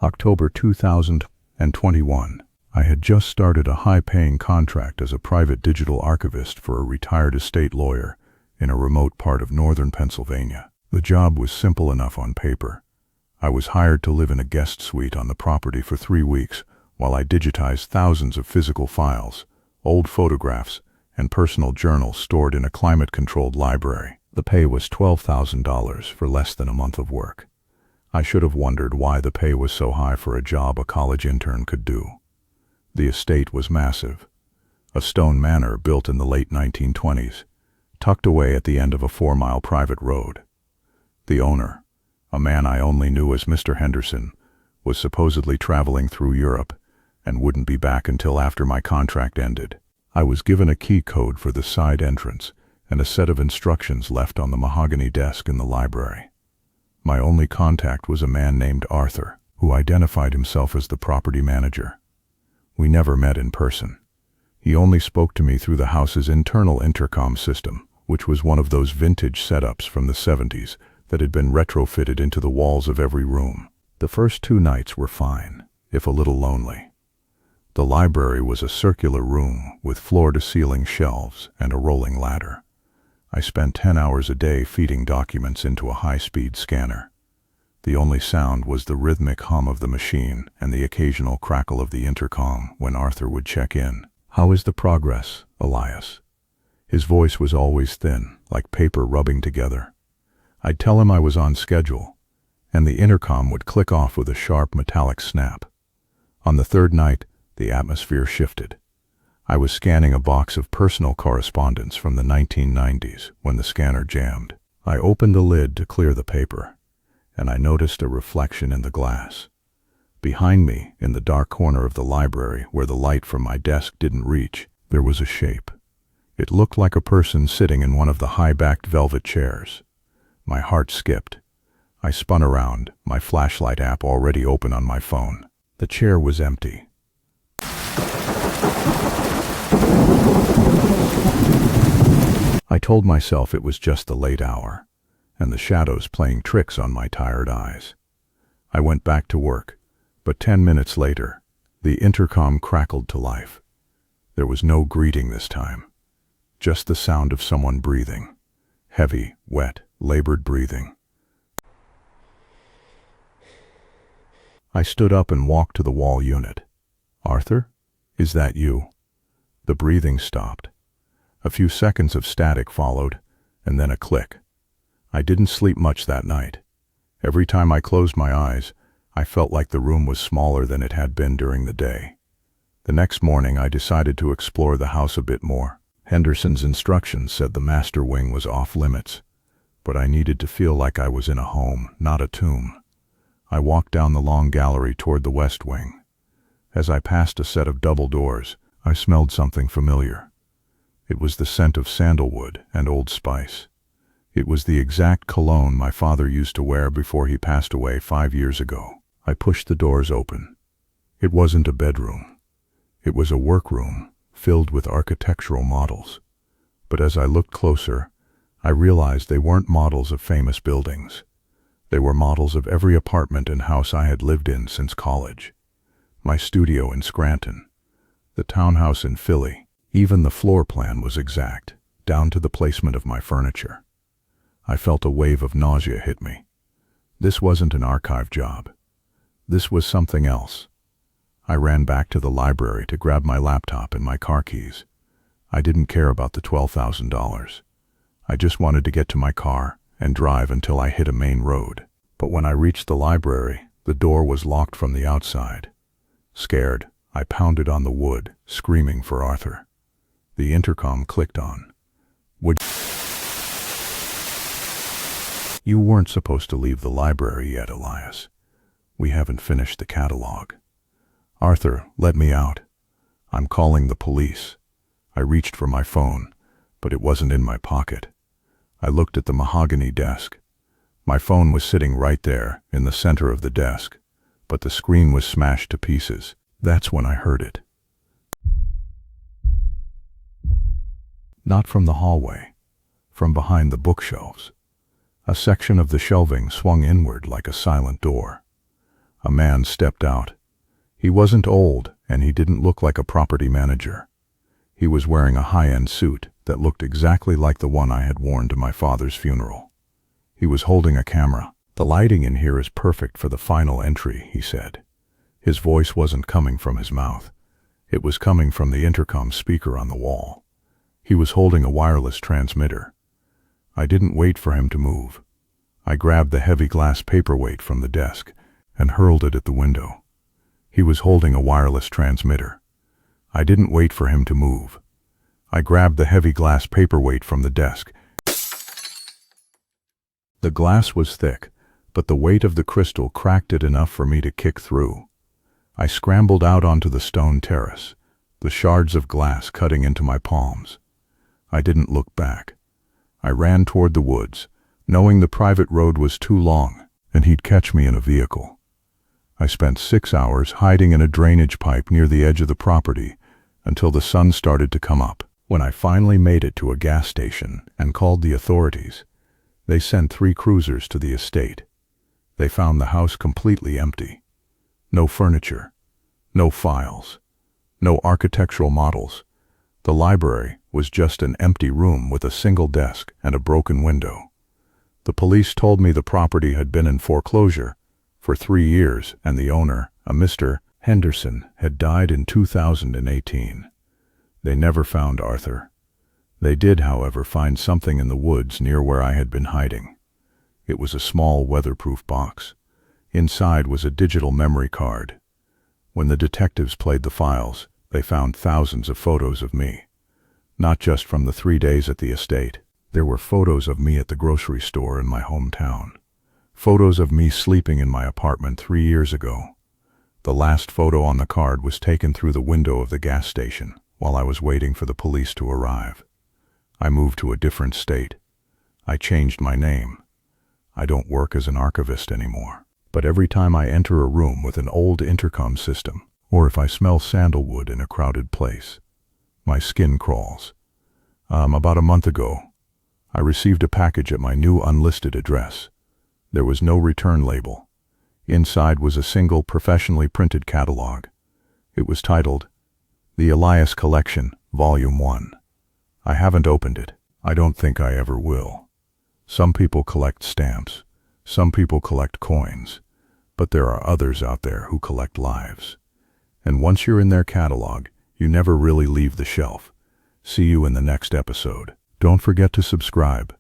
October 2021. I had just started a high-paying contract as a private digital archivist for a retired estate lawyer in a remote part of northern Pennsylvania. The job was simple enough on paper. I was hired to live in a guest suite on the property for 3 weeks while I digitized thousands of physical files, old photographs, and personal journals stored in a climate-controlled library. The pay was $12,000 for less than a month of work. I should have wondered why the pay was so high for a job a college intern could do. The estate was massive. A stone manor built in the late 1920s, tucked away at the end of a 4-mile private road. The owner, a man I only knew as Mr. Henderson, was supposedly traveling through Europe and wouldn't be back until after my contract ended. I was given a key code for the side entrance and a set of instructions left on the mahogany desk in the library. My only contact was a man named Arthur, who identified himself as the property manager. We never met in person. He only spoke to me through the house's internal intercom system, which was one of those vintage setups from the 70s that had been retrofitted into the walls of every room. The first 2 nights were fine, if a little lonely. The library was a circular room with floor-to-ceiling shelves and a rolling ladder. I spent 10 hours a day feeding documents into a high-speed scanner. The only sound was the rhythmic hum of the machine and the occasional crackle of the intercom when Arthur would check in. "How is the progress, Elias?" His voice was always thin, like paper rubbing together. I'd tell him I was on schedule, and the intercom would click off with a sharp metallic snap. On the 3rd night, the atmosphere shifted. I was scanning a box of personal correspondence from the 1990s when the scanner jammed. I opened the lid to clear the paper, and I noticed a reflection in the glass. Behind me, in the dark corner of the library where the light from my desk didn't reach, there was a shape. It looked like a person sitting in one of the high-backed velvet chairs. My heart skipped. I spun around, my flashlight app already open on my phone. The chair was empty. I told myself it was just the late hour, and the shadows playing tricks on my tired eyes. I went back to work, but 10 minutes later, the intercom crackled to life. There was no greeting this time, just the sound of someone breathing. Heavy, wet, labored breathing. I stood up and walked to the wall unit. "Arthur, is that you?" The breathing stopped. A few seconds of static followed, and then a click. I didn't sleep much that night. Every time I closed my eyes, I felt like the room was smaller than it had been during the day. The next morning, I decided to explore the house a bit more. Henderson's instructions said the master wing was off limits, but I needed to feel like I was in a home, not a tomb. I walked down the long gallery toward the west wing. As I passed a set of double doors, I smelled something familiar. It was the scent of sandalwood and Old Spice. It was the exact cologne my father used to wear before he passed away 5 years ago. I pushed the doors open. It wasn't a bedroom. It was a workroom filled with architectural models. But as I looked closer, I realized they weren't models of famous buildings. They were models of every apartment and house I had lived in since college. My studio in Scranton, the townhouse in Philly, even the floor plan was exact, down to the placement of my furniture. I felt a wave of nausea hit me. This wasn't an archive job. This was something else. I ran back to the library to grab my laptop and my car keys. I didn't care about the $12,000. I just wanted to get to my car and drive until I hit a main road. But when I reached the library, the door was locked from the outside. Scared, I pounded on the wood, screaming for Arthur. The intercom clicked on. "You weren't supposed to leave the library yet, Elias. We haven't finished the catalog." "Arthur, let me out. I'm calling the police." I reached for my phone, but it wasn't in my pocket. I looked at the mahogany desk. My phone was sitting right there, in the center of the desk, but the screen was smashed to pieces. That's when I heard it. Not from the hallway, from behind the bookshelves. A section of the shelving swung inward like a silent door. A man stepped out. He wasn't old, and he didn't look like a property manager. He was wearing a high-end suit that looked exactly like the one I had worn to my father's funeral. He was holding a camera. "The lighting in here is perfect for the final entry," he said. His voice wasn't coming from his mouth. It was coming from the intercom speaker on the wall. He was holding a wireless transmitter. I didn't wait for him to move. I grabbed the heavy glass paperweight from the desk and hurled it at the window. He was holding a wireless transmitter. I didn't wait for him to move. I grabbed the heavy glass paperweight from the desk. The glass was thick, but the weight of the crystal cracked it enough for me to kick through. I scrambled out onto the stone terrace, the shards of glass cutting into my palms. I didn't look back. I ran toward the woods, knowing the private road was too long, and he'd catch me in a vehicle. I spent 6 hours hiding in a drainage pipe near the edge of the property until the sun started to come up. When I finally made it to a gas station and called the authorities, they sent 3 cruisers to the estate. They found the house completely empty. No furniture, no files, no architectural models. The library was just an empty room with a single desk and a broken window. The police told me the property had been in foreclosure for 3 years, and the owner, a Mr. Henderson, had died in 2018. They never found Arthur. They did, however, find something in the woods near where I had been hiding. It was a small weatherproof box. Inside was a digital memory card. When the detectives played the files, they found thousands of photos of me. Not just from the 3 days at the estate. There were photos of me at the grocery store in my hometown. Photos of me sleeping in my apartment 3 years ago. The last photo on the card was taken through the window of the gas station while I was waiting for the police to arrive. I moved to a different state. I changed my name. I don't work as an archivist anymore. But every time I enter a room with an old intercom system, or if I smell sandalwood in a crowded place, my skin crawls. About a month ago, I received a package at my new unlisted address. There was no return label. Inside was a single professionally printed catalog. It was titled, "The Elias Collection, Volume 1. I haven't opened it. I don't think I ever will. Some people collect stamps. Some people collect coins. But there are others out there who collect lives. And once you're in their catalog, you never really leave the shelf. See you in the next episode. Don't forget to subscribe.